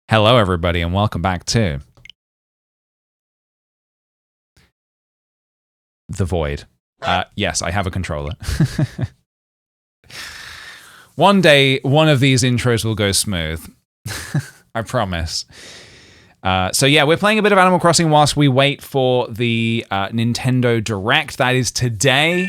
Hello, everybody, and welcome back to The Void. Yes, I have a controller. One day, one of these intros will go smooth. I promise. So yeah, we're playing a bit of Animal Crossing whilst we wait for the Nintendo Direct. That is today.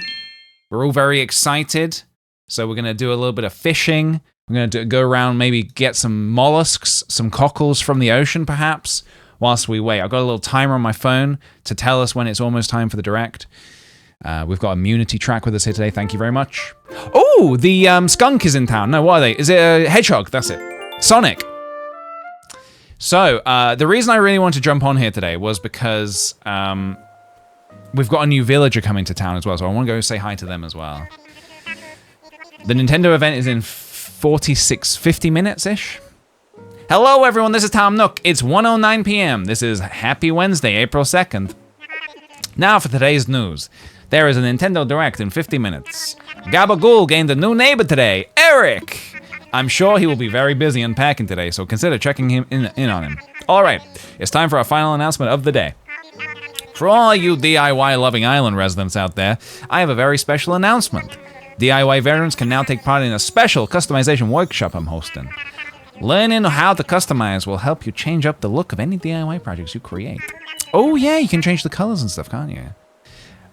We're all very excited. So we're going to do a little bit of fishing. We're going to go around, maybe get some mollusks, some cockles from the ocean, perhaps, whilst we wait. I've got a little timer on my phone to tell us when it's almost time for the Direct. We've got Immunity Track with us here today. Thank you very much. Oh, the skunk is in town. No, what are they? Is it a hedgehog? That's it. Sonic. So, the reason I really wanted to jump on here today was because we've got a new villager coming to town as well, so I want to go say hi to them as well. The Nintendo event is in 50 minutes-ish. Hello, everyone. This is Tom Nook. It's 1:09 p.m. This is Happy Wednesday, April 2nd. Now for today's news. There is a Nintendo Direct in 50 minutes. Gabagool gained a new neighbor today, Eric. I'm sure he will be very busy unpacking today, so consider checking him in on him. All right, it's time for our final announcement of the day. For all you DIY-loving island residents out there, I have a very special announcement. DIY veterans can now take part in a special customization workshop I'm hosting. Learning how to customize will help you change up the look of any DIY projects you create. Oh yeah, you can change the colors and stuff, can't you?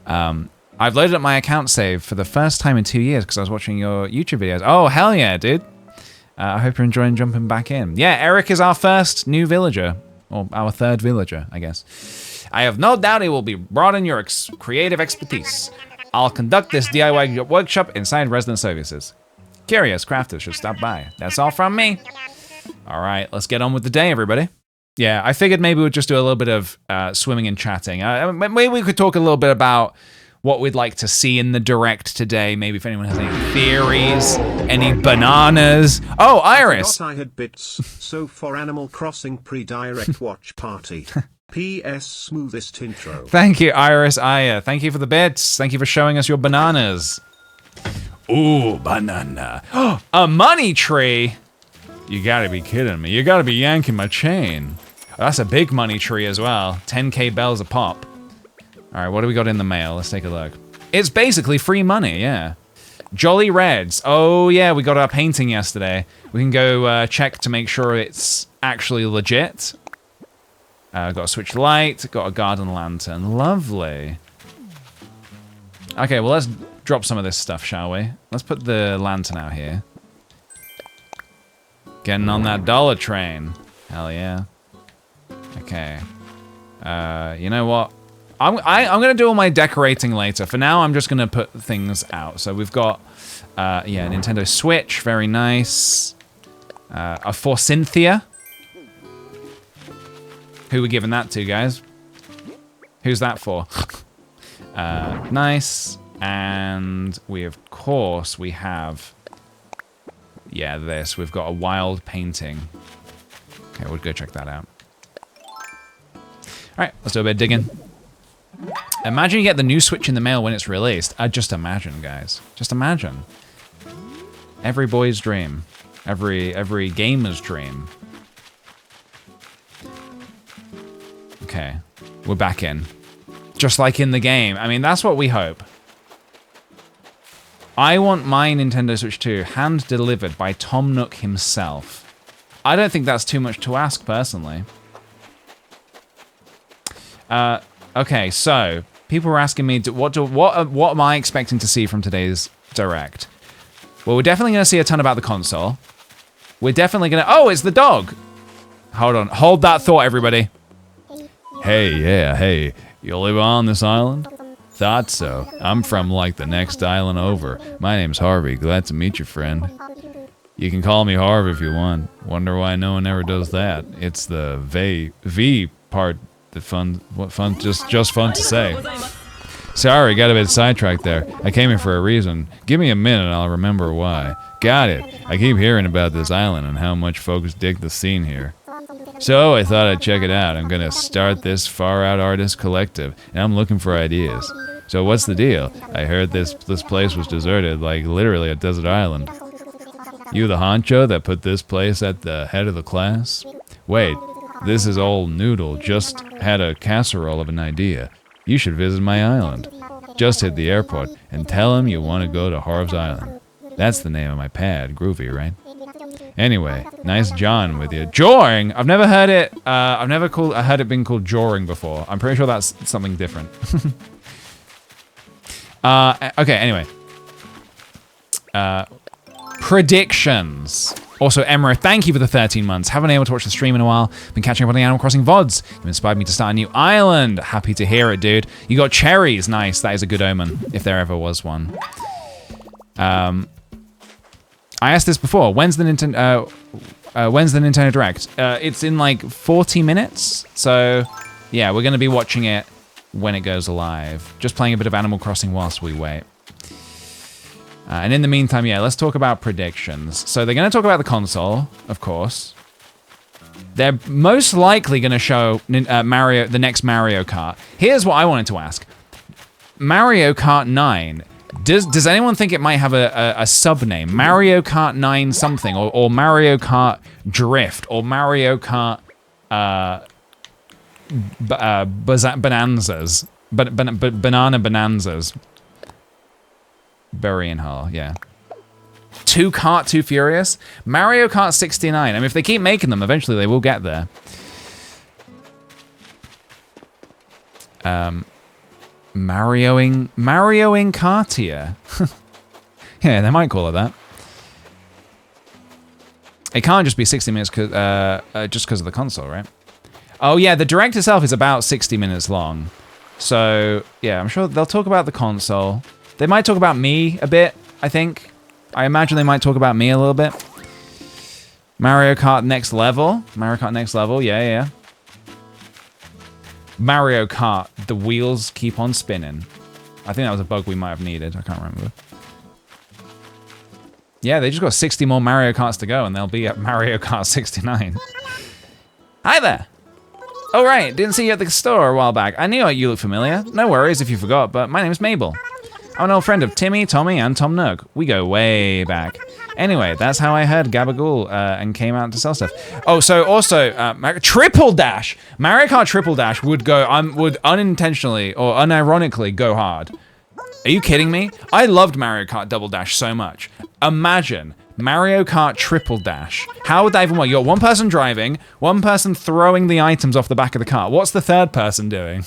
I've loaded up my account save for the first time in 2 years because I was watching your YouTube videos. Oh, hell yeah, dude. I hope you're enjoying jumping back in. Yeah, Eric is our first new villager. Or our third villager, I guess. I have no doubt he will be broaden your creative expertise. I'll conduct this DIY workshop inside Resident Services. Curious crafters should stop by. That's all from me. All right, let's get on with the day, everybody. Yeah, I figured maybe we'd just do a little bit of swimming and chatting. Maybe we could talk a little bit about what we'd like to see in the Direct today. Maybe if anyone has any theories, any bananas. Oh, Iris! I had bits, so for Animal Crossing pre-Direct watch party. P.S. smoothest intro. Thank you, Iris Aya. Thank you for the bits. Thank you for showing us your bananas. Ooh, banana. A money tree? You gotta be kidding me. You gotta be yanking my chain. That's a big money tree as well. 10k bells a pop. All right, what do we got in the mail? Let's take a look. It's basically free money, yeah. Jolly Reds. Oh yeah, we got our painting yesterday. We can go check to make sure it's actually legit. Got a switch light, got a garden lantern. Lovely. Okay, well let's drop some of this stuff, shall we? Let's put the lantern out here. Getting on that dollar train. Hell yeah. Okay. You know what? I'm gonna do all my decorating later. For now, I'm just gonna put things out. So we've got, yeah, Nintendo Switch, very nice. A Forsythia. Who are we giving that to, guys? Who's that for? Nice. And we, of course, we have, yeah, this. We've got a wild painting. Okay, we'll go check that out. All right, let's do a bit of digging. Imagine you get the new Switch in the mail when it's released. Just imagine, guys. Just imagine. Every boy's dream. Every gamer's dream. Okay, we're back in. Just like in the game. I mean, that's what we hope. I want my Nintendo Switch 2 hand-delivered by Tom Nook himself. I don't think that's too much to ask, personally. Okay, so people were asking me, what am I expecting to see from today's Direct? Well, we're definitely going to see a ton about the console. We're definitely going to... Oh, it's the dog! Hold on. Hold that thought, everybody. Hey, yeah, hey. You live on this island? Thought so. I'm from, like, the next island over. My name's Harvey. Glad to meet you, friend. You can call me Harvey if you want. Wonder why no one ever does that. It's the V part. The fun, just fun to say. Sorry, got a bit sidetracked there. I came here for a reason. Give me a minute and I'll remember why. Got it. I keep hearing about this island and how much folks dig the scene here. So I thought I'd check it out. I'm gonna start this Far Out Artist Collective, and I'm looking for ideas. So what's the deal? I heard this place was deserted, like literally a desert island. You the honcho that put this place at the head of the class? Wait, this is old Noodle. Just had a casserole of an idea. You should visit my island. Just hit the airport and tell him you want to go to Harv's Island. That's the name of my pad. Groovy, right? Anyway, nice John with you. Joring? I've never heard it. I've never heard it being called Joring before. I'm pretty sure that's something different. Okay, anyway. Predictions. Also, Emra, thank you for the 13 months. Haven't been able to watch the stream in a while. Been catching up on the Animal Crossing VODs. You've inspired me to start a new island. Happy to hear it, dude. You got cherries. Nice. That is a good omen, if there ever was one. I asked this before. When's the Nintendo Direct? It's in like 40 minutes. So, yeah, we're going to be watching it when it goes live. Just playing a bit of Animal Crossing whilst we wait. And in the meantime, yeah, let's talk about predictions. So they're going to talk about the console, of course. They're most likely going to show Mario, the next Mario Kart. Here's what I wanted to ask. Mario Kart 9. Does anyone think it might have a sub-name? Mario Kart 9 something, or Mario Kart Drift, or Mario Kart Bonanzas. Banana Bonanzas. Burying Hall, yeah. Too Kart, Too Furious? Mario Kart 69. I mean, if they keep making them, eventually they will get there. Marioing Kartia. Yeah, they might call it that. It can't just be 60 minutes just because of the console, right? Oh yeah, the Direct itself is about 60 minutes long. So, yeah, I'm sure they'll talk about the console. They might talk about me a bit, I think. I imagine they might talk about me a little bit. Mario Kart Next Level. Mario Kart Next Level, yeah. Mario Kart, the wheels keep on spinning. I think that was a bug we might have needed. I can't remember. Yeah, they just got 60 more Mario Karts to go and they'll be at Mario Kart 69. Hi there. Oh, right. Didn't see you at the store a while back. I knew you looked familiar. No worries if you forgot, but my name is Mabel. I'm an old friend of Timmy, Tommy, and Tom Nook. We go way back. Anyway, that's how I heard Gabagool and came out to sell stuff. Oh, so also, Triple Dash! Mario Kart Triple Dash would unintentionally or unironically go hard. Are you kidding me? I loved Mario Kart Double Dash so much. Imagine Mario Kart Triple Dash. How would that even work? You got one person driving, one person throwing the items off the back of the car. What's the third person doing?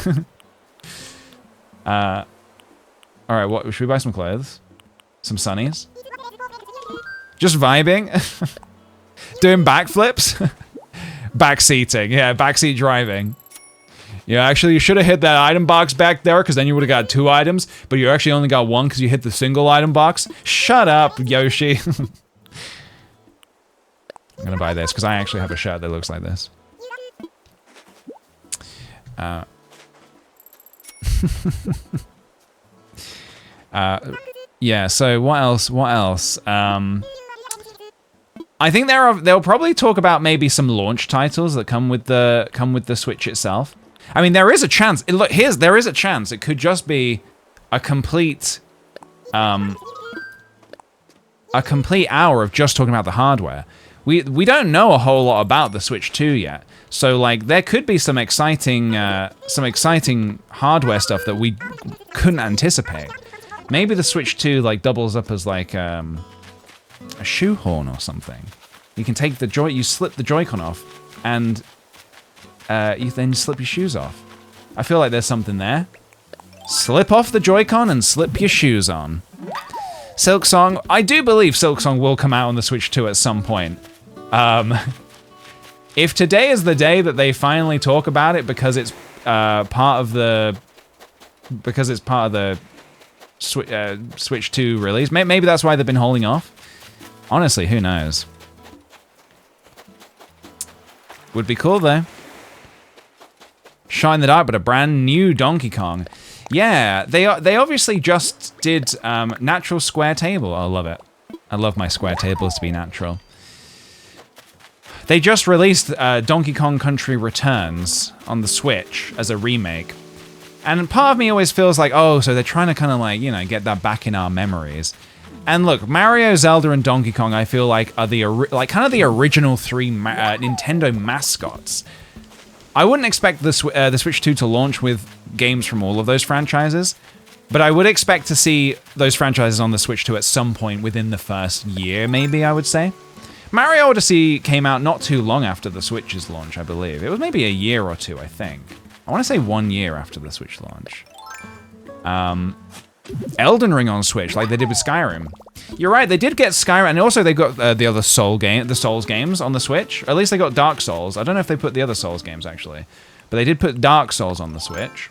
All right, what should we buy some clothes? Some sunnies? Just vibing? Doing backflips? Backseating, yeah, backseat driving. Yeah, actually, you should have hit that item box back there, because then you would have got 2 items, but you actually only got 1 because you hit the single item box. Shut up, Yoshi. I'm gonna buy this, because I actually have a shirt that looks like this. Yeah, so what else? I think they'll probably talk about maybe some launch titles that come with the Switch itself. I mean, there is a chance. Look, there is a chance it could just be a complete hour of just talking about the hardware. We don't know a whole lot about the Switch 2 yet. So like there could be some exciting hardware stuff that we couldn't anticipate. Maybe the Switch 2 like doubles up as like a shoehorn or something. You can take you slip the Joy-Con off, and you then slip your shoes off. I feel like there's something there. Slip off the Joy-Con and slip your shoes on. Silksong, I do believe Silksong will come out on the Switch 2 at some point. If today is the day that they finally talk about it because it's part of the Switch 2 release. Maybe that's why they've been holding off. Honestly, who knows? Would be cool though. Shine the Dark, but a brand new Donkey Kong. Yeah, they obviously just did natural square table. I love it. I love my square tables to be natural. They just released Donkey Kong Country Returns on the Switch as a remake. And part of me always feels like, oh, so they're trying to kind of like, you know, get that back in our memories. And look, Mario, Zelda, and Donkey Kong, I feel like are the kind of the original three Nintendo mascots. I wouldn't expect the Switch 2 to launch with games from all of those franchises, but I would expect to see those franchises on the Switch 2 at some point within the first year, maybe, I would say. Mario Odyssey came out not too long after the Switch's launch, I believe. It was maybe a year or two, I think. I want to say 1 year after the Switch launch. Elden Ring on Switch, like they did with Skyrim. You're right, they did get Skyrim, and also they got the other Souls games on the Switch. Or at least they got Dark Souls. I don't know if they put the other Souls games, actually. But they did put Dark Souls on the Switch.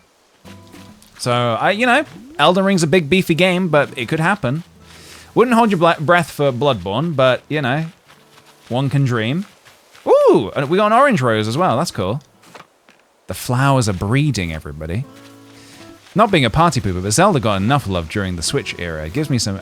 So, you know, Elden Ring's a big, beefy game, but it could happen. Wouldn't hold your breath for Bloodborne, but, you know, one can dream. Ooh, and we got an orange rose as well. That's cool. The flowers are breeding, everybody. Not being a party pooper, but Zelda got enough love during the Switch era. Give me some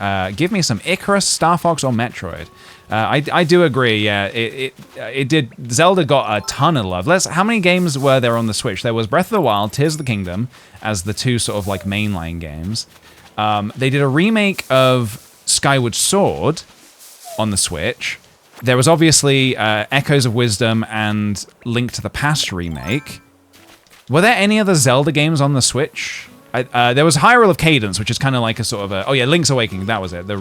Icarus, Star Fox, or Metroid. I do agree. Yeah, it did. Zelda got a ton of love. How many games were there on the Switch? There was Breath of the Wild, Tears of the Kingdom as the two sort of like mainline games. They did a remake of Skyward Sword on the Switch. There was obviously Echoes of Wisdom and Link to the Past remake. Were there any other Zelda games on the Switch? There was Hyrule of Cadence, which is kind of like a sort of a... Oh yeah, Link's Awakening, that was it, the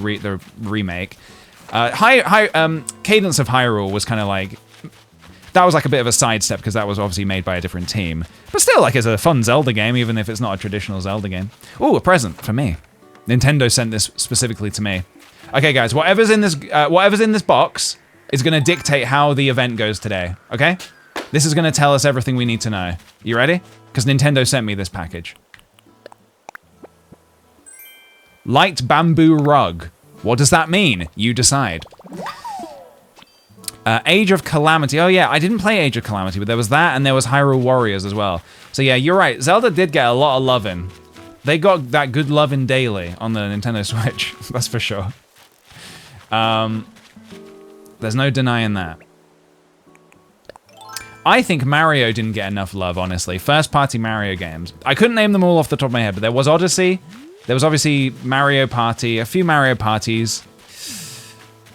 remake. Cadence of Hyrule was kind of like... That was like a bit of a sidestep, because that was obviously made by a different team. But still, like, it's a fun Zelda game, even if it's not a traditional Zelda game. Ooh, a present for me. Nintendo sent this specifically to me. Okay, guys, whatever's in this box is going to dictate how the event goes today, okay? This is going to tell us everything we need to know. You ready? Because Nintendo sent me this package. Light bamboo rug. What does that mean? You decide. Age of Calamity. Oh yeah, I didn't play Age of Calamity, but there was that and there was Hyrule Warriors as well. So yeah, you're right. Zelda did get a lot of loving. They got that good loving daily on the Nintendo Switch. That's for sure. There's no denying that. I think Mario didn't get enough love, honestly. First-party Mario games. I couldn't name them all off the top of my head, but there was Odyssey. There was obviously Mario Party, a few Mario Parties.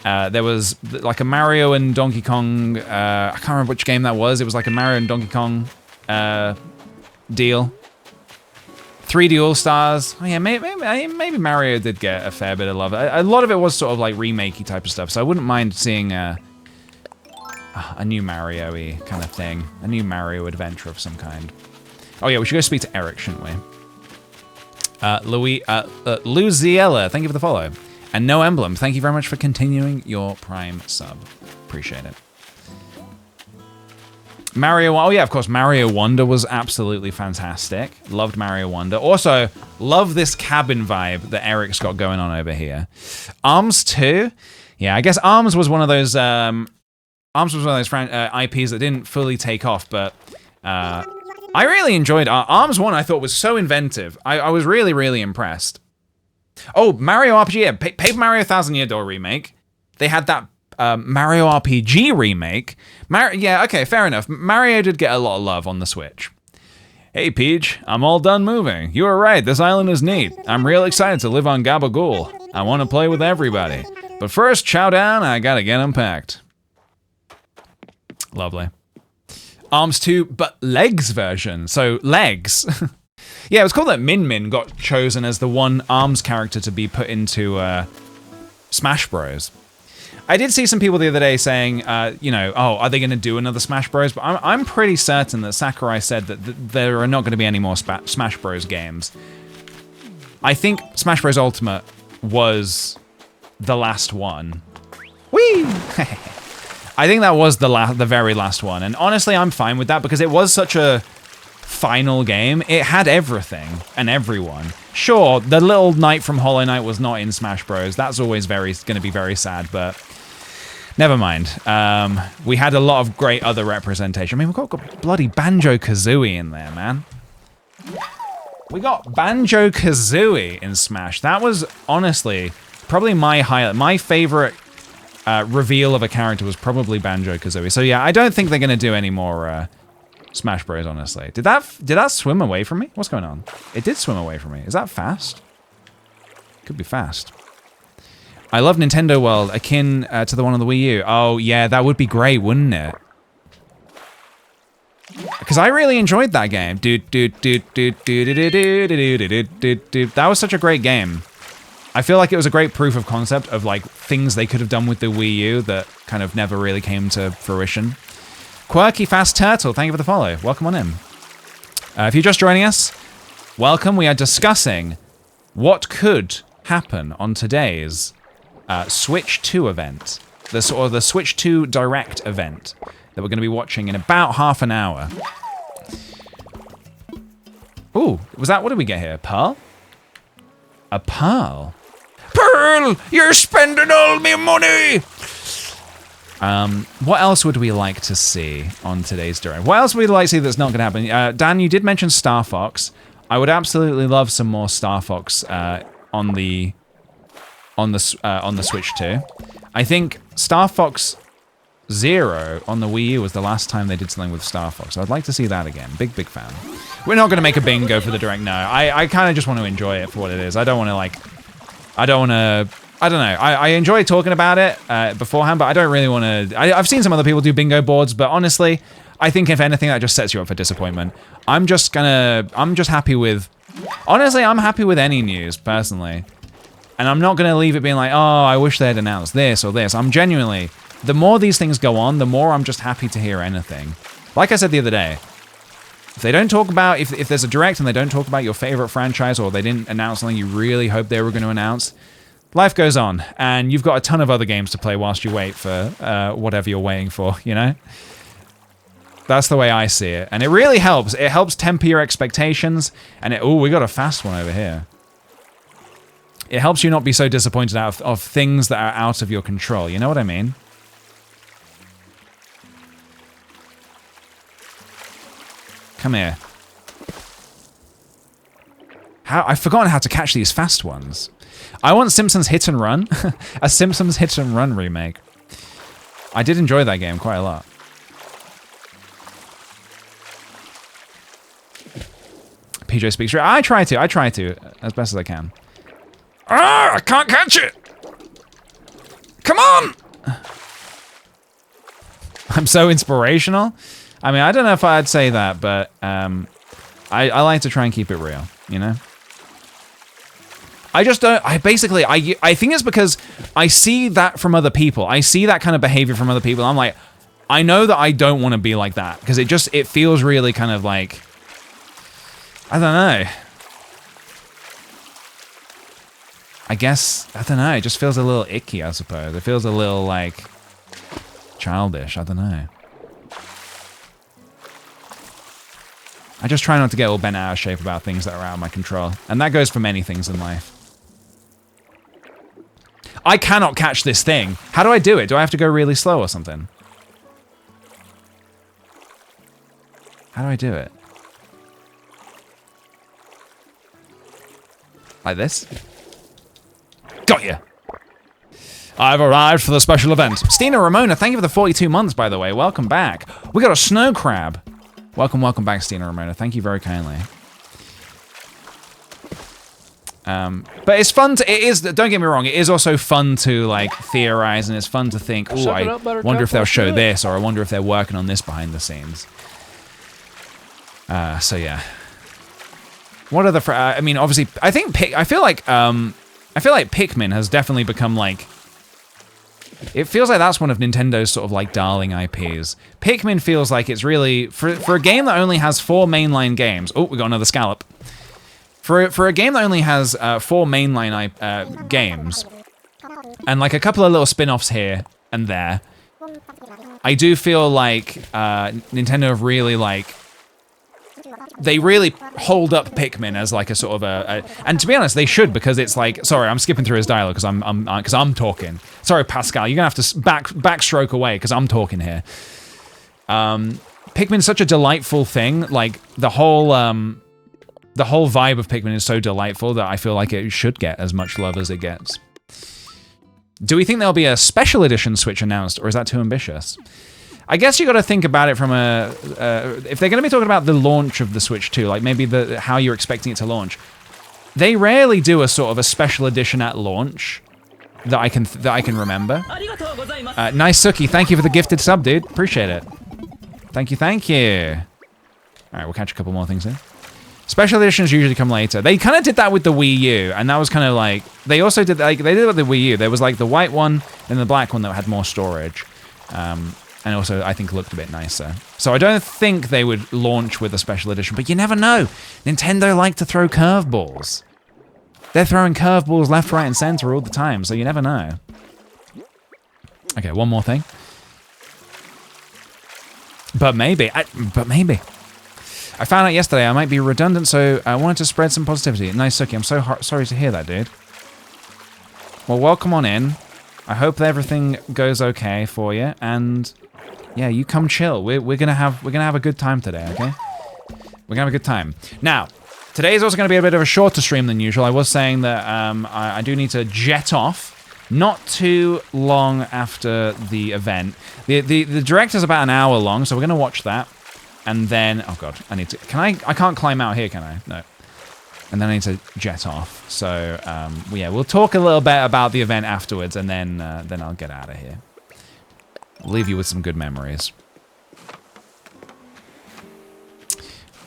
There was like a Mario and Donkey Kong, I can't remember which game that was. It was like a Mario and Donkey Kong deal. 3D All-Stars. Oh yeah, maybe Mario did get a fair bit of love. A lot of it was sort of like remake-y type of stuff, so I wouldn't mind seeing a new Mario-y kind of thing. A new Mario adventure of some kind. Oh yeah, we should go speak to Eric, shouldn't we? Luziella, thank you for the follow. And No Emblem, thank you very much for continuing your Prime sub. Appreciate it. Mario, oh yeah, of course, Mario Wonder was absolutely fantastic. Loved Mario Wonder. Also, love this cabin vibe that Eric's got going on over here. ARMS 2? Yeah, I guess ARMS was one of those, IPs that didn't fully take off, but I really enjoyed ARMS 1. I thought was so inventive. I was really, really impressed. Oh, Mario RPG, yeah, Paper Mario Thousand Year Door remake. They had that Mario RPG remake. Yeah, okay, fair enough. Mario did get a lot of love on the Switch. Hey, Peach, I'm all done moving. You were right, this island is neat. I'm real excited to live on Gabagool. I want to play with everybody. But first, chow down, I gotta get unpacked. Lovely. ARMS 2, but legs version. So, legs. Yeah, it was cool that Min Min got chosen as the one ARMS character to be put into Smash Bros. I did see some people the other day saying, you know, oh, are they going to do another Smash Bros? But I'm pretty certain that Sakurai said that there are not going to be any more Smash Bros games. I think Smash Bros Ultimate was the last one. Whee! I think that was the very last one, and honestly, I'm fine with that because it was such a final game. It had everything and everyone. Sure, the little knight from Hollow Knight was not in Smash Bros. That's always going to be very sad, but never mind. We had a lot of great other representation. I mean, we've got bloody Banjo-Kazooie in there, man. We got Banjo-Kazooie in Smash. That was honestly probably my highlight. My favorite reveal of a character was probably Banjo-Kazooie. So yeah, I don't think they're going to do any more Smash Bros, honestly. Did that swim away from me? What's going on? It did swim away from me. Is that fast? Could be fast. I love Nintendo World, akin to the one on the Wii U. Oh, yeah, that would be great, wouldn't it? Because I really enjoyed that game. That was such a great game. I feel like it was a great proof of concept of like things they could have done with the Wii U that kind of never really came to fruition. Quirky Fast Turtle, thank you for the follow. Welcome on in. If you're just joining us, welcome. We are discussing what could happen on today's Switch 2 event. The Switch 2 Direct event that we're going to be watching in about half an hour. Ooh, what did we get here? Pearl? A pearl? Pearl, you're spending all my money! What else would we like to see on today's Direct? What else would we like to see that's not going to happen? Dan, you did mention Star Fox. I would absolutely love some more Star Fox on the Switch 2. I think Star Fox Zero on the Wii U was the last time they did something with Star Fox. I'd like to see that again. Big fan. We're not going to make a bingo for the Direct, no. I kind of just want to enjoy it for what it is. I don't know. I enjoy talking about it beforehand, but I don't really want to... I've seen some other people do bingo boards, but honestly, I think if anything, that just sets you up for disappointment. I'm just happy with... Honestly, I'm happy with any news, personally. And I'm not going to leave it being like, oh, I wish they had announced this or this. I'm genuinely... The more these things go on, the more I'm just happy to hear anything. Like I said the other day, if they don't talk about... If there's a Direct and they don't talk about your favorite franchise or they didn't announce something you really hoped they were going to announce... Life goes on, and you've got a ton of other games to play whilst you wait for whatever you're waiting for, you know? That's the way I see it. And it really helps. It helps temper your expectations, and oh, we got a fast one over here. It helps you not be so disappointed of things that are out of your control, you know what I mean? Come here. I've forgotten how to catch these fast ones. I want Simpsons Hit and Run. A Simpsons Hit and Run remake. I did enjoy that game quite a lot. PJ speaks straight. I try to, as best as I can. Ah, I can't catch it! Come on! I'm so inspirational. I mean, I don't know if I'd say that, but I like to try and keep it real, you know? I just don't, I think it's because I see that from other people. I see that kind of behavior from other people. I'm like, I know that I don't want to be like that because it feels really kind of like, I don't know. I guess, I don't know, it just feels a little icky, I suppose. It feels a little like childish, I don't know. I just try not to get all bent out of shape about things that are out of my control. And that goes for many things in life. I cannot catch this thing. How do I do it? Do I have to go really slow or something? How do I do it? Like this? Got you. I've arrived for the special event. Stina Ramona, thank you for the 42 months, by the way. Welcome back. We got a snow crab. Welcome back, Stina Ramona. Thank you very kindly. But it's fun to, don't get me wrong, it is also fun to like theorize and it's fun to think, oh, I wonder if they'll show this or I wonder if they're working on this behind the scenes. So yeah. What are the, I mean, obviously, I feel like Pikmin has definitely become like, it feels like that's one of Nintendo's sort of like darling IPs. Pikmin feels like it's really, for a game that only has 4 mainline games, oh, we got another scallop. For a game that only has 4 mainline games, and like a couple of little spin-offs here and there, I do feel like Nintendo have really like, they really hold up Pikmin as like a sort of a and to be honest, they should, because it's like, sorry, I'm skipping through his dialogue because I'm talking. Sorry, Pascal, you're gonna have to backstroke away because I'm talking here. Pikmin's such a delightful thing. Like the whole vibe of Pikmin is so delightful that I feel like it should get as much love as it gets. Do we think there'll be a special edition Switch announced, or is that too ambitious? I guess you got to think about it from a, if they're going to be talking about the launch of the Switch 2, like maybe how you're expecting it to launch, they rarely do a sort of a special edition at launch. that I can remember. Nice Suki, thank you for the gifted sub, dude. Appreciate it. Thank you, thank you. All right, we'll catch a couple more things in. Special editions usually come later. They kind of did that with the Wii U, and that was kind of like, they also did, like, they did it with the Wii U. There was like the white one and the black one that had more storage. And also, I think looked a bit nicer. So I don't think they would launch with a special edition, but you never know. Nintendo like to throw curveballs. They're throwing curveballs left, right, and center all the time, so you never know. Okay, one more thing. But maybe. I found out yesterday I might be redundant, so I wanted to spread some positivity. Nice, Suki. I'm so sorry to hear that, dude. Well, welcome on in. I hope that everything goes okay for you, and yeah, you come chill. We're gonna have a good time today, okay? We're gonna have a good time. Now, today is also gonna be a bit of a shorter stream than usual. I was saying that I do need to jet off. Not too long after the event. The direct is about an hour long, so we're gonna watch that. And then, oh god, I can't climb out here, can I? No. And then I need to jet off. So, yeah, we'll talk a little bit about the event afterwards, and then I'll get out of here. Leave you with some good memories.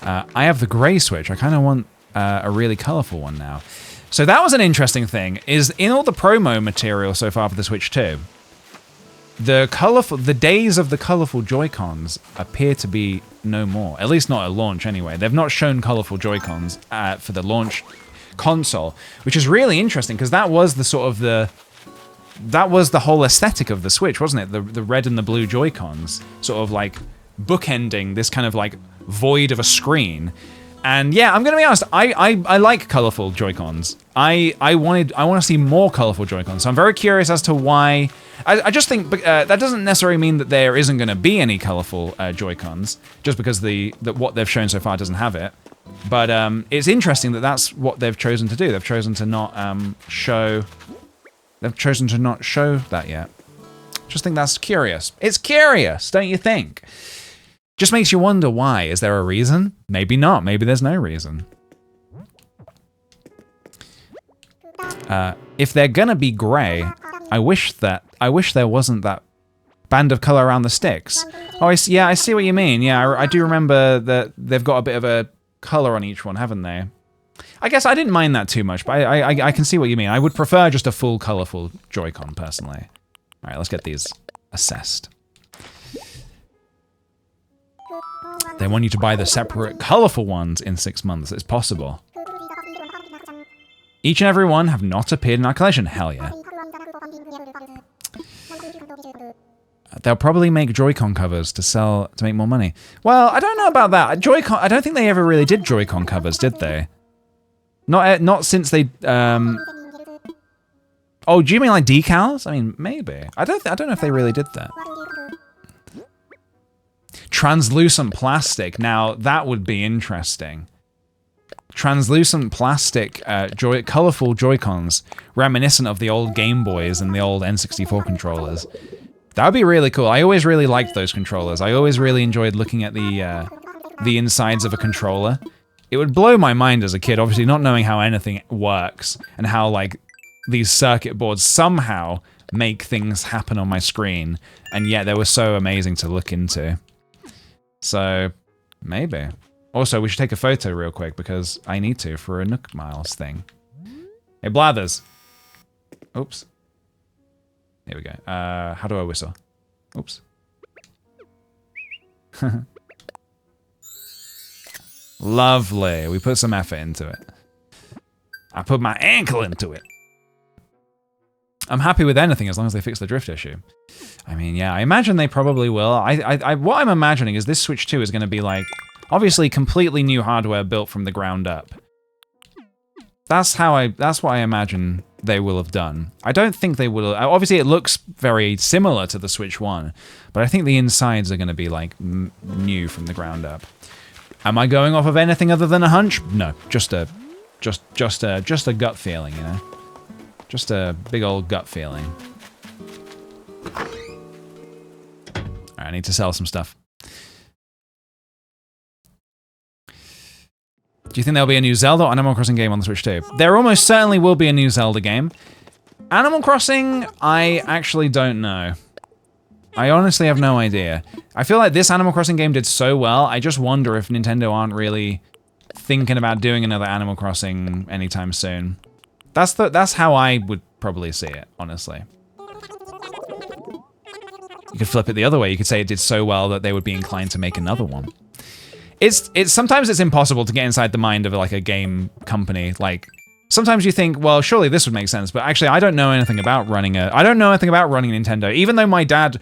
I have the gray Switch. I kind of want a really colorful one now. So that was an interesting thing, is in all the promo material so far for the Switch 2, the days of the colorful Joy-Cons appear to be no more. At least not at launch anyway. They've not shown colorful Joy-Cons for the launch console, which is really interesting because that was the sort of that was the whole aesthetic of the Switch, wasn't it? The red and the blue Joy-Cons, sort of like bookending this kind of like void of a screen. And yeah, I'm gonna be honest, I like colorful Joy-Cons. I want to see more colorful Joy-Cons. So I'm very curious as to why. I just think that doesn't necessarily mean that there isn't going to be any colorful Joy-Cons, just because what they've shown so far doesn't have it. But it's interesting that that's what they've chosen to do. They've chosen to not show. They've chosen to not show that yet. Just think that's curious. It's curious, don't you think? Just makes you wonder why. Is there a reason? Maybe not. Maybe there's no reason. If they're gonna be gray, I wish there wasn't that band of color around the sticks. Oh, I see what you mean. Yeah, I do remember that they've got a bit of a color on each one, haven't they? I guess I didn't mind that too much, but I can see what you mean. I would prefer just a full colorful Joy-Con personally. All right, let's get these assessed. They want you to buy the separate colorful ones in 6 months. It's possible. Each and every one have not appeared in our collection. Hell yeah. They'll probably make Joy-Con covers to sell to make more money. Well, I don't know about that. Joy-Con, I don't think they ever really did Joy-Con covers, did they? Not since they. Oh, do you mean like decals? I mean, maybe. I don't know if they really did that. Translucent plastic. Now that would be interesting. Translucent plastic, colorful Joy-Cons, reminiscent of the old Game Boys and the old N64 controllers. That would be really cool. I always really liked those controllers. I always really enjoyed looking at the insides of a controller. It would blow my mind as a kid, obviously not knowing how anything works and how like these circuit boards somehow make things happen on my screen, and yet they were so amazing to look into. So, maybe. Also, we should take a photo real quick because I need to for a Nook Miles thing. Hey, Blathers. Oops. Here we go. How do I whistle? Oops. Lovely. We put some effort into it. I put my ankle into it. I'm happy with anything as long as they fix the drift issue. I mean, yeah, I imagine they probably will. What I'm imagining is this Switch 2 is going to be like, obviously completely new hardware built from the ground up. That's what I imagine they will have done. I don't think they will. Obviously, it looks very similar to the Switch 1, but I think the insides are going to be like new from the ground up. Am I going off of anything other than a hunch? No, just a gut feeling, you know. Just a big old gut feeling. Alright, I need to sell some stuff. Do you think there'll be a new Zelda or Animal Crossing game on the Switch 2? There almost certainly will be a new Zelda game. Animal Crossing, I actually don't know. I honestly have no idea. I feel like this Animal Crossing game did so well, I just wonder if Nintendo aren't really thinking about doing another Animal Crossing anytime soon. That's how I would probably see it, honestly. You could flip it the other way. You could say it did so well that they would be inclined to make another one. Sometimes it's impossible to get inside the mind of like a game company. Like sometimes you think, well, surely this would make sense, but actually I don't know anything about running Nintendo. Even though my dad,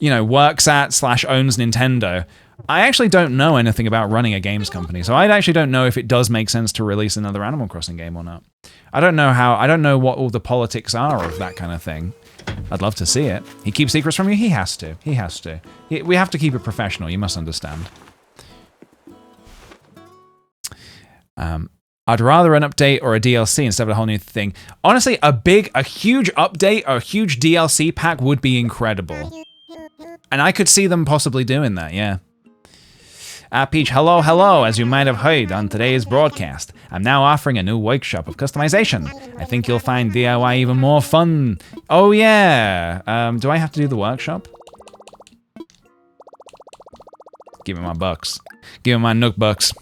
works at / owns Nintendo, I actually don't know anything about running a games company. So I actually don't know if it does make sense to release another Animal Crossing game or not. I don't know what all the politics are of that kind of thing. I'd love to see it. He keeps secrets from you? He has to. We have to keep it professional, you must understand. I'd rather an update or a DLC instead of a whole new thing. Honestly, a huge update or a huge DLC pack would be incredible. And I could see them possibly doing that, yeah. Peach, hello. As you might have heard on today's broadcast, I'm now offering a new workshop of customization. I think you'll find DIY even more fun. Oh, yeah. Do I have to do the workshop? Give me my bucks. Give me my Nook bucks.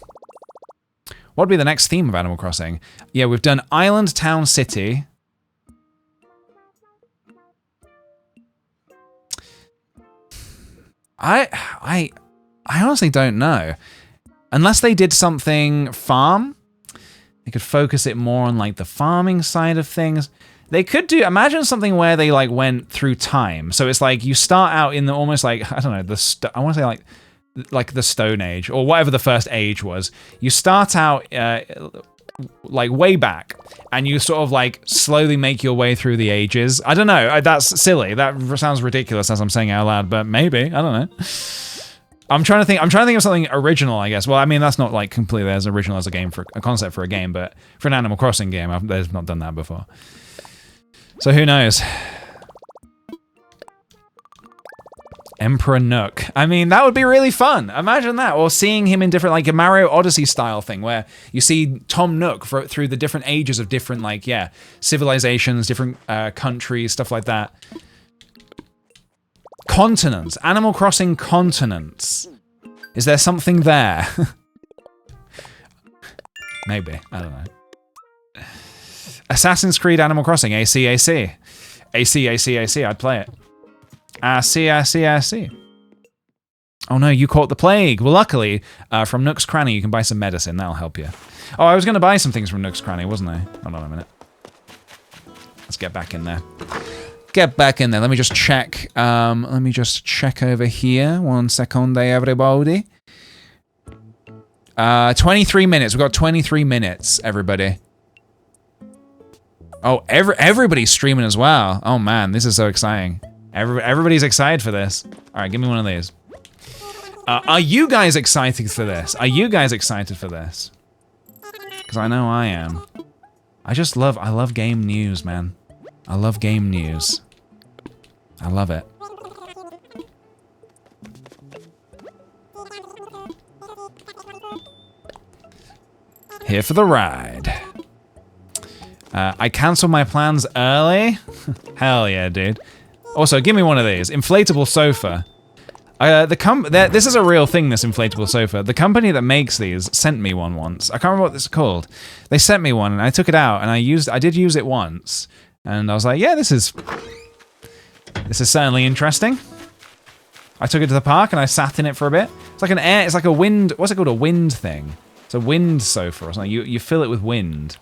What would be the next theme of Animal Crossing? Yeah, we've done Island, Town, City. I honestly don't know. Unless they did something farm, they could focus it more on like the farming side of things. They could imagine something where they like went through time. So it's like you start out in the almost like, I don't know, I want to say like the Stone Age or whatever the first age was. You start out like way back and you sort of like slowly make your way through the ages. I don't know. That's silly. That sounds ridiculous as I'm saying it out loud, but maybe. I don't know. I'm trying to think of something original, I guess. Well, I mean, that's not like completely as original as a concept for a game, but for an Animal Crossing game, they've not done that before. So who knows? Emperor Nook. I mean, that would be really fun. Imagine that. Or seeing him in different, like a Mario Odyssey style thing where you see Tom Nook through the different ages of different, like, yeah, civilizations, different countries, stuff like that. Continents. Animal Crossing continents. Is there something there? Maybe. I don't know. Assassin's Creed Animal Crossing. AC. I'd play it. I see. Oh no, you caught the plague. Well, luckily, from Nook's Cranny, you can buy some medicine. That'll help you. Oh, I was going to buy some things from Nook's Cranny, wasn't I? Hold on a minute. Let's get back in there. Let me just check. Let me just check over here. 1 second, everybody. 23 minutes. We've got 23 minutes, everybody. Oh, everybody's streaming as well. Oh man, this is so exciting. Everybody's excited for this. All right, give me one of these. Are you guys excited for this? Because I know I am. I love game news, man. I love game news. I love it. Here for the ride. I canceled my plans early. Hell yeah, dude. Also, give me one of these. Inflatable sofa. This is a real thing, this inflatable sofa. The company that makes these sent me one once. I can't remember what this is called. They sent me one and I took it out and I did use it once. And I was like, yeah, this is certainly interesting. I took it to the park and I sat in it for a bit. It's like a wind, what's it called? A wind thing. It's a wind sofa or something. You fill it with wind.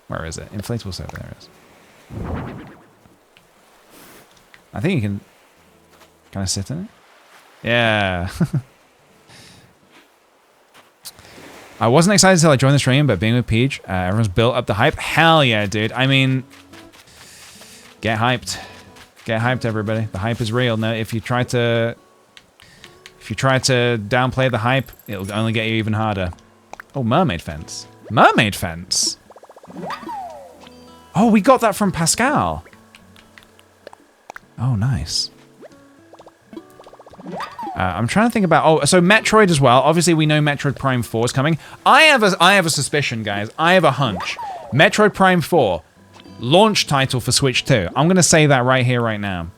Where is it? Inflatable sofa, there it is. I think you can I sit in it? Yeah. I wasn't excited until I joined the stream, but being with Peach, everyone's built up the hype. Hell yeah, dude. I mean, get hyped. Get hyped, everybody. The hype is real. No, if you try to downplay the hype, it'll only get you even harder. Oh, mermaid fence. Mermaid fence. Oh, we got that from Pascal. Oh, nice. I'm trying to think about... Oh, so Metroid as well. Obviously, we know Metroid Prime 4 is coming. I have a suspicion, guys. I have a hunch. Metroid Prime 4 Launch title for Switch 2. I'm going to say that right here, right now.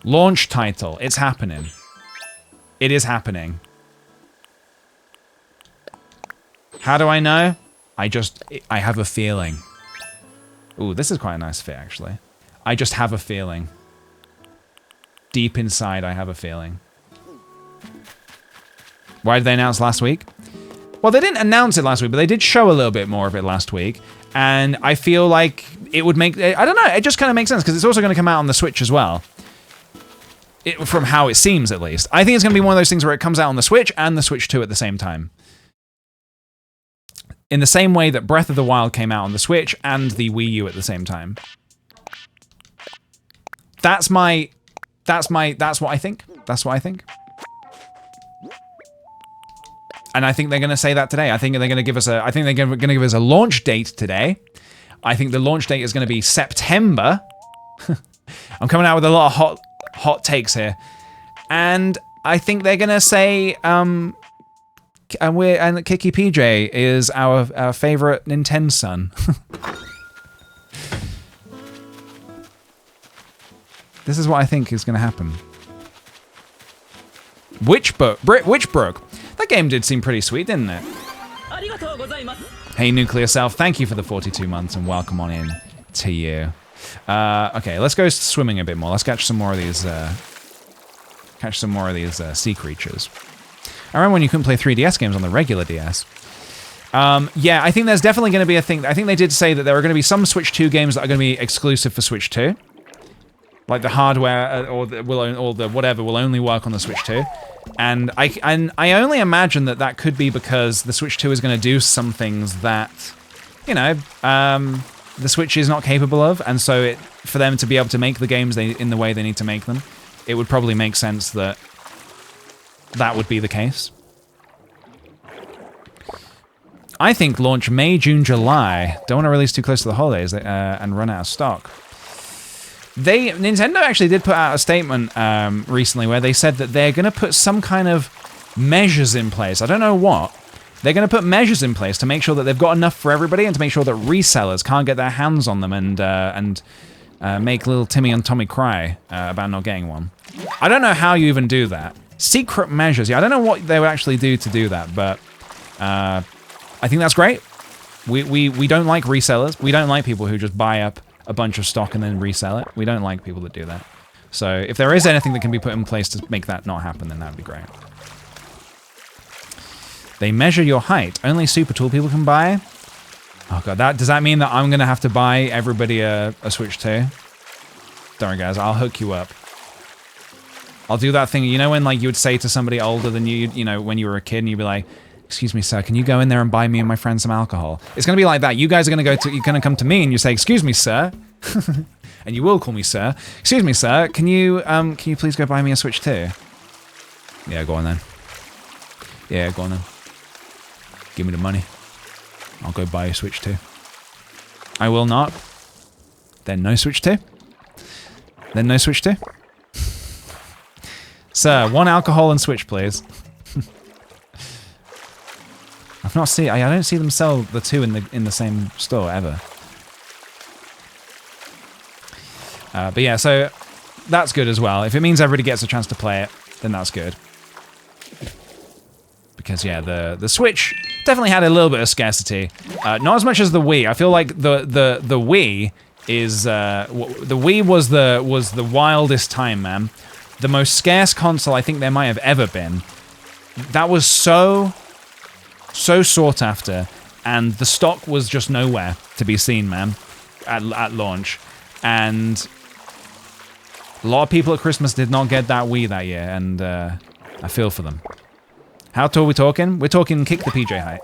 Launch title. It's happening. It is happening. How do I know? I have a feeling. Ooh, this is quite a nice fit, actually. I just have a feeling. Deep inside, I have a feeling. Why did they announce last week? Well, they didn't announce it last week, but they did show a little bit more of it last week. And I feel like it would make... I don't know, it just kind of makes sense, because it's also going to come out on the Switch as well. From how it seems, at least. I think it's going to be one of those things where it comes out on the Switch and the Switch 2 at the same time. In the same way that Breath of the Wild came out on the Switch and the Wii U at the same time. That's what I think. That's what I think. And I think they're going to say that today. I think they're going to give us a launch date today. I think the launch date is going to be September. I'm coming out with a lot of hot takes here. And I think they're going to say and Kiki PJ is our favorite Nintendo son. This is what I think is going to happen. Witchbrook. That game did seem pretty sweet, didn't it? Hey, Nuclear Self, thank you for the 42 months and welcome on in to you. Okay, let's go swimming a bit more. Let's catch some more of these. Sea creatures. I remember when you couldn't play 3DS games on the regular DS. Yeah, I think there's definitely going to be a thing. I think they did say that there are going to be some Switch 2 games that are going to be exclusive for Switch 2. Like the hardware or the whatever will only work on the Switch 2. And I only imagine that could be because the Switch 2 is going to do some things that, you know, the Switch is not capable of. And so for them to be able to make the games in the way they need to make them, it would probably make sense that would be the case. I think launch May, June, July. Don't want to release too close to the holidays and run out of stock. Nintendo actually did put out a statement recently where they said that they're going to put some kind of measures in place. I don't know what. They're going to put measures in place to make sure that they've got enough for everybody and to make sure that resellers can't get their hands on them and make little Timmy and Tommy cry about not getting one. I don't know how you even do that. Secret measures. Yeah, I don't know what they would actually do to do that, but I think that's great. We don't like resellers. We don't like people who just buy up a bunch of stock and then resell it. We don't like people that do that. So if there is anything that can be put in place to make that not happen, then that would be great. They measure your height. Only super tall people can buy. Oh god, does that mean that I'm gonna have to buy everybody a Switch 2? Don't worry guys, I'll hook you up. I'll do that thing, you know when like you would say to somebody older than you know, when you were a kid and you'd be like, excuse me, sir, can you go in there and buy me and my friend some alcohol? It's going to be like that. You guys are going to you're going to come to me and you say, excuse me, sir. And you will call me sir. Excuse me, sir, can you please go buy me a Switch 2? Yeah, go on then. Yeah, go on then. Give me the money. I'll go buy a Switch 2. I will not. Then no Switch 2. Then no Switch 2. Sir, one alcohol and Switch, please. I don't see them sell the two in the same store ever. But yeah, so that's good as well. If it means everybody gets a chance to play it, then that's good. Because yeah, the Switch definitely had a little bit of scarcity. Not as much as the Wii. I feel like the Wii is the Wii was the wildest time, man. The most scarce console I think there might have ever been. That was so sought after, and the stock was just nowhere to be seen, man, at launch. And a lot of people at Christmas did not get that Wii that year, and I feel for them. How tall are we talking? We're talking kick the PJ height.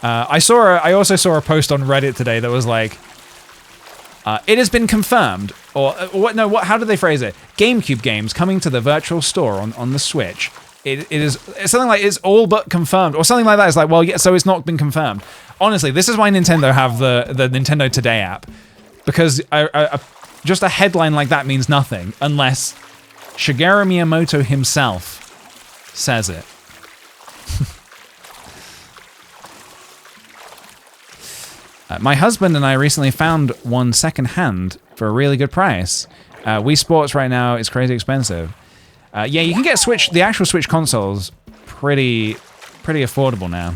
I also saw a post on Reddit today that was like, it has been confirmed, or what? No, what? How did they phrase it? GameCube games coming to the virtual store on the Switch. It's something like it's all but confirmed, or something like that. It's like, well, yeah, so it's not been confirmed. Honestly, this is why Nintendo have the Nintendo Today app, because just a headline like that means nothing unless Shigeru Miyamoto himself says it. My husband and I recently found one secondhand for a really good price. Wii Sports right now is crazy expensive. Yeah, you can get the actual Switch consoles pretty affordable now.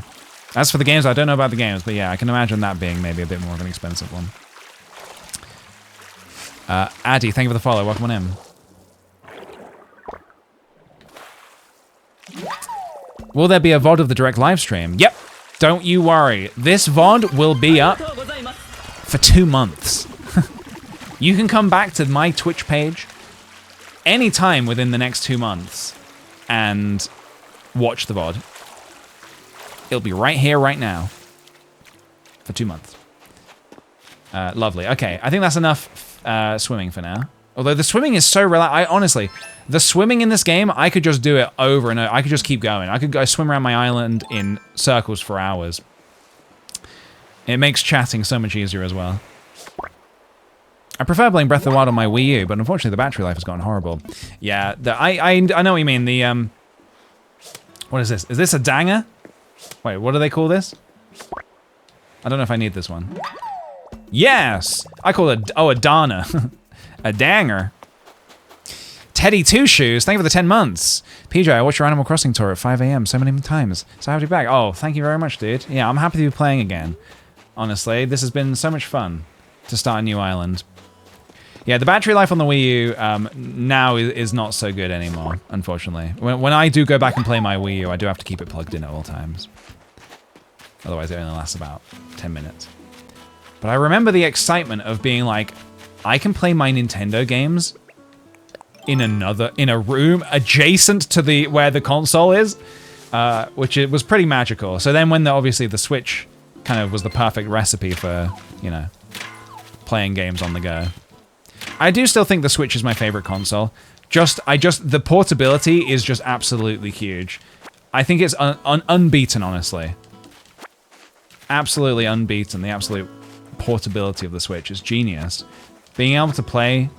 As for the games, I don't know about the games, but yeah, I can imagine that being maybe a bit more of an expensive one. Addy, thank you for the follow. Welcome on in. Will there be a VOD of the direct live stream? Yep. Don't you worry. This VOD will be up for 2 months. You can come back to my Twitch page anytime within the next 2 months and watch the VOD. It'll be right here, right now. For 2 months. Lovely. Okay, I think that's enough swimming for now. Although the swimming is so honestly, the swimming in this game, I could just do it over and over. I could just keep going. I could go swim around my island in circles for hours. It makes chatting so much easier as well. I prefer playing Breath of the Wild on my Wii U, but unfortunately the battery life has gotten horrible. Yeah, I know what you mean. The what is this? Is this a danger? Wait, what do they call this? I don't know if I need this one. Yes! I call it, a Dana. A danger. Teddy Two Shoes, thank you for the 10 months. PJ, I watched your Animal Crossing tour at 5 AM so many times. So happy to be back. Oh, thank you very much, dude. Yeah, I'm happy to be playing again. Honestly, this has been so much fun to start a new island. Yeah, the battery life on the Wii U now is not so good anymore, unfortunately. When I do go back and play my Wii U, I do have to keep it plugged in at all times. Otherwise, it only lasts about 10 minutes. But I remember the excitement of being like, I can play my Nintendo games in a room adjacent to where the console is, which it was pretty magical. So then when obviously the Switch kind of was the perfect recipe for, you know, playing games on the go. I do still think the Switch is my favorite console. The portability is just absolutely huge. I think it's unbeaten, honestly. Absolutely unbeaten. The absolute portability of the Switch is genius. Being able to play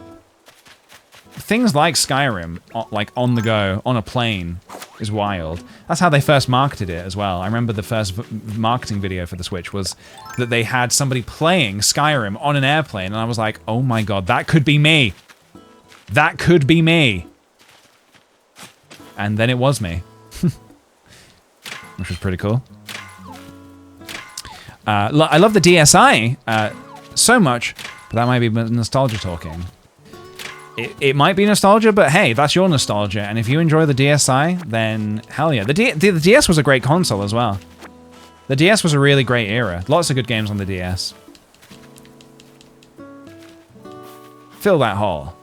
things like Skyrim, like on the go, on a plane, is wild. That's how they first marketed it as well. I remember the first marketing video for the Switch was that they had somebody playing Skyrim on an airplane, and I was like, oh my god, that could be me. That could be me. And then it was me. Which was pretty cool. I love the DSi so much, but that might be nostalgia talking. It might be nostalgia, but hey, that's your nostalgia. And if you enjoy the DSi, then hell yeah. The DS was a great console as well. The DS was a really great era. Lots of good games on the DS. Fill that hole.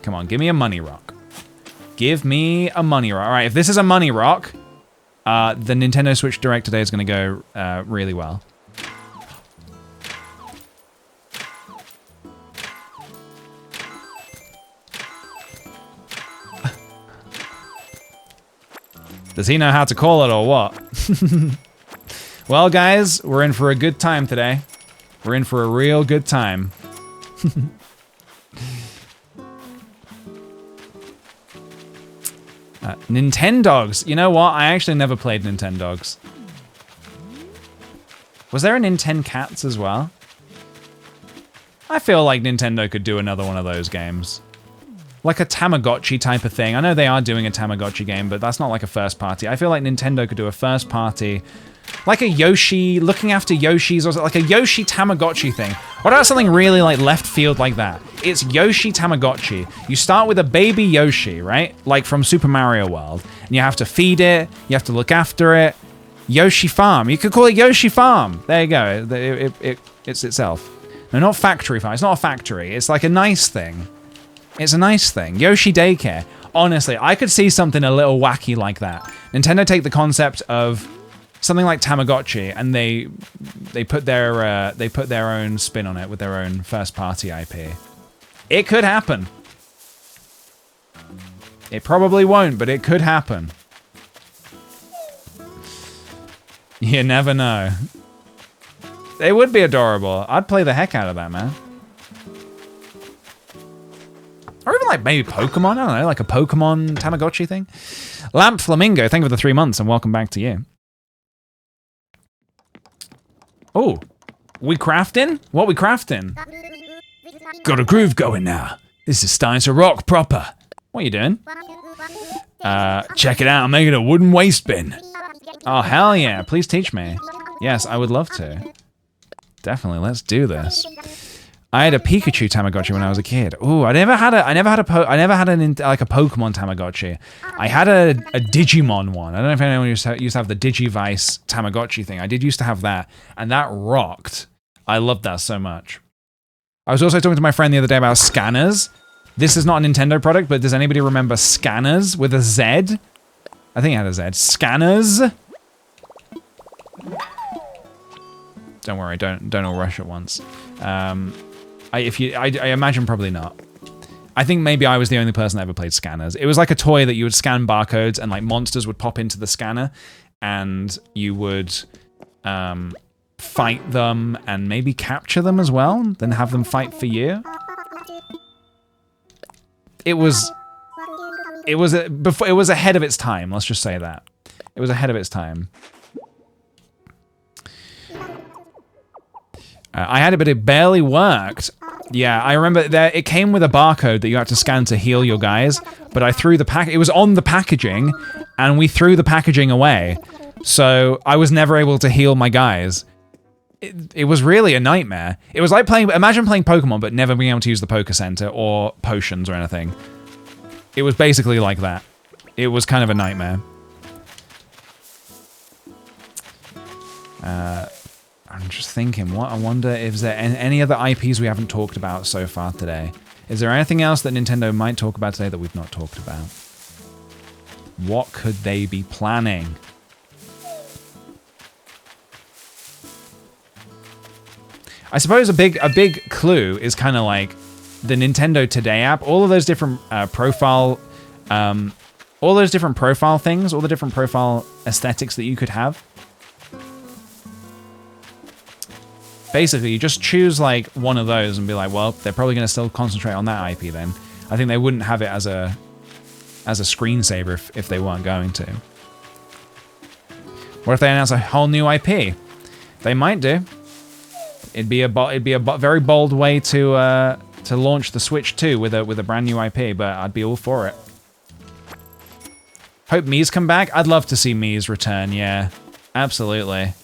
Come on, give me a money rock. Give me a money rock. All right, if this is a money rock, the Nintendo Switch Direct today is going to go really well. Does he know how to call it or what? Well, guys, we're in for a good time today. We're in for a real good time. Nintendogs. You know what? I actually never played Nintendogs. Was there a Nintencats as well? I feel like Nintendo could do another one of those games. Like a Tamagotchi type of thing. I know they are doing a Tamagotchi game, but that's not like a first party. I feel like Nintendo could do a first party, like a Yoshi, looking after Yoshis, or like a Yoshi Tamagotchi thing. What about something really like left field like that? It's Yoshi Tamagotchi. You start with a baby Yoshi, right? Like from Super Mario World. And you have to feed it, you have to look after it. Yoshi Farm. You could call it Yoshi Farm. There you go. It's itself. No, not Factory Farm. It's not a factory. It's like a nice thing. It's a nice thing. Yoshi Daycare. Honestly, I could see something a little wacky like that. Nintendo take the concept of something like Tamagotchi and they put their own spin on it with their own first party IP. It could happen. It probably won't, but it could happen. You never know. It would be adorable. I'd play the heck out of that, man. Or even like maybe Pokemon, I don't know, like a Pokemon Tamagotchi thing. Lamp Flamingo, thank you for the 3 months and welcome back to you. Oh, we crafting? What we crafting? Got a groove going now. This is starting to rock proper. What are you doing? Check it out, I'm making a wooden waste bin. Oh, hell yeah, please teach me. Yes, I would love to. Definitely, let's do this. I had a Pikachu Tamagotchi when I was a kid. Ooh, I never had a Pokemon Tamagotchi. I had a Digimon one. I don't know if anyone used to have the Digivice Tamagotchi thing. I did used to have that, and that rocked. I loved that so much. I was also talking to my friend the other day about scanners. This is not a Nintendo product, but does anybody remember scanners with a Z? I think it had a Z. Scanners. Don't worry, don't all rush at once. I imagine probably not. I think maybe I was the only person that ever played scanners. It was like a toy that you would scan barcodes and like monsters would pop into the scanner and you would fight them and maybe capture them as well, then have them fight for you. It was ahead of its time, let's just say that. It was ahead of its time. I had it, but it barely worked. Yeah, I remember that it came with a barcode that you had to scan to heal your guys, but I threw the it was on the packaging, and we threw the packaging away. So I was never able to heal my guys. It was really a nightmare. It was like imagine playing Pokemon, but never being able to use the Poké Center or potions or anything. It was basically like that. It was kind of a nightmare. I'm just thinking, I wonder if there any other IPs we haven't talked about so far today. Is there anything else that Nintendo might talk about today that we've not talked about? What could they be planning? I suppose a big clue is kind of like the Nintendo Today app. All of those different profile things, all the different profile aesthetics that you could have. Basically, you just choose like one of those and be like, well, they're probably going to still concentrate on that IP then. I think they wouldn't have it as a screensaver if they weren't going to. What if they announce a whole new IP? They might do. It'd be a very bold way to launch the Switch 2 with a brand new IP, but I'd be all for it. Hope Mii's come back. I'd love to see Mii's return. Yeah, absolutely.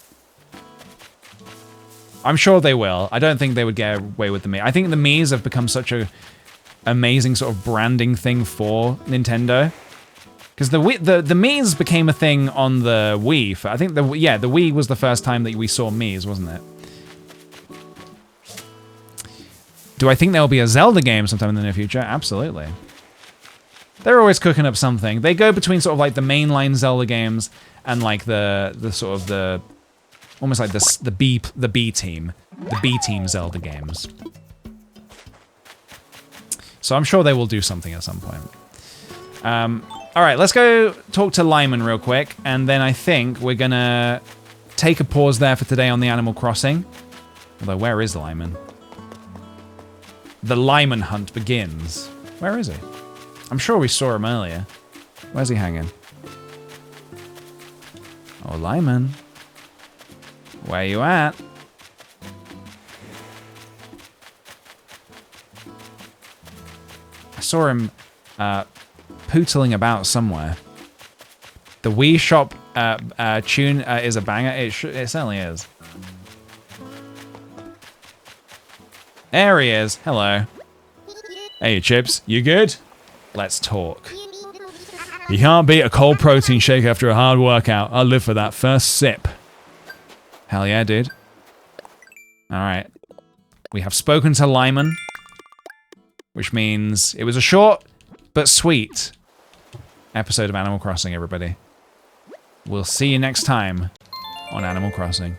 I'm sure they will. I don't think they would get away with the Mii. I think the Miis have become such a amazing sort of branding thing for Nintendo. Because the Miis became a thing on the Wii. I think the Wii was the first time that we saw Miis, wasn't it? Do I think there'll be a Zelda game sometime in the near future? Absolutely. They're always cooking up something. They go between sort of like the mainline Zelda games and like the sort of the almost like the B team Zelda games. So I'm sure they will do something at some point. All right, let's go talk to Lyman real quick, and then I think we're gonna take a pause there for today on the Animal Crossing. Although, where is Lyman? The Lyman hunt begins. Where is he? I'm sure we saw him earlier. Where's he hanging? Oh, Lyman. Where you at? I saw him pootling about somewhere. The Wii Shop tune is a banger. It certainly is. There he is. Hello. Hey, Chips. You good? Let's talk. You can't beat a cold protein shake after a hard workout. I'll live for that first sip. Hell yeah, dude. Alright. We have spoken to Lyman. Which means it was a short but sweet episode of Animal Crossing, everybody. We'll see you next time on Animal Crossing.